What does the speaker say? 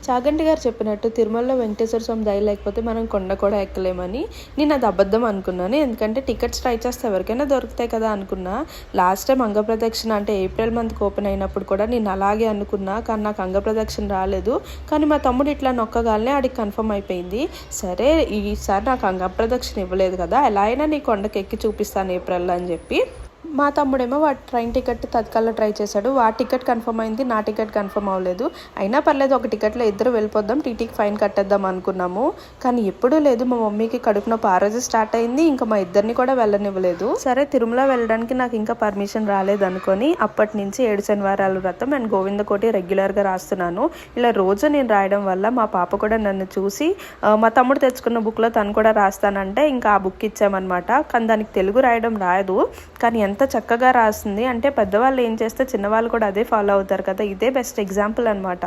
చాగంటి గారు చెప్పినట్టు తిరుమలలో వెంకటేశ్వర స్వామి దయ లేకపోతే మనం కొండ కూడా ఎక్కలేమని నేను అది అబద్ధం అనుకున్నాను. ఎందుకంటే టికెట్స్ ట్రై చేస్తే ఎవరికైనా దొరుకుతాయి కదా అనుకున్నా. లాస్ట్ టైం అంగప్రదక్షిణ అంటే ఏప్రిల్ మంత్కి ఓపెన్ అయినప్పుడు కూడా నేను అలాగే అనుకున్నా, కానీ నాకు అంగప్రదక్షిణ రాలేదు. కానీ మా తమ్ముడు ఇట్లా నొక్కగానే ఆడికి కన్ఫర్మ్ అయిపోయింది. సరే ఈసారి నాకు అంగప్రదక్షిణ ఇవ్వలేదు కదా, ఎలా అయినా నీ కొండకి ఎక్కి చూపిస్తాను ఏప్రిల్లో అని చెప్పి మా తమ్ముడేమో వాటి ట్రైన్ టికెట్ తత్కాల్లో ట్రై చేశాడు. వాటి టికెట్ కన్ఫర్మ్ అయింది, నా టికెట్ కన్ఫర్మ్ అవ్వలేదు. అయినా పర్లేదు, ఒక టికెట్లో ఇద్దరు వెళ్ళిపోద్దాం, టీటీకి ఫైన్ కట్టేద్దాం అనుకున్నాము. కానీ ఎప్పుడూ లేదు, మా మమ్మీకి కడుపు నొప్పి ఆ రోజు స్టార్ట్ అయింది. ఇంకా మా ఇద్దరిని కూడా వెళ్ళనివ్వలేదు. సరే తిరుమల వెళ్ళడానికి నాకు ఇంకా పర్మిషన్ రాలేదు అనుకొని అప్పటి నుంచి 7 శనివారాల వ్రతం అండ్ గోవిందకోటి రెగ్యులర్గా రాస్తున్నాను. ఇలా రోజు నేను రాయడం వల్ల మా పాప కూడా నన్ను చూసి మా తమ్ముడు తెచ్చుకున్న బుక్లో తను కూడా రాస్తానంటే ఇంకా ఆ బుక్ ఇచ్చామన్నమాట. కానీ దానికి తెలుగు రాయడం రాదు, కానీ ఎంత చక్కగా రాస్తుంది అంటే పెద్దవాళ్ళు ఏం చేస్తే చిన్నవాళ్ళు కూడా అదే ఫాలో అవుతారు కదా, ఇదే బెస్ట్ ఎగ్జాంపుల్ అనమాట.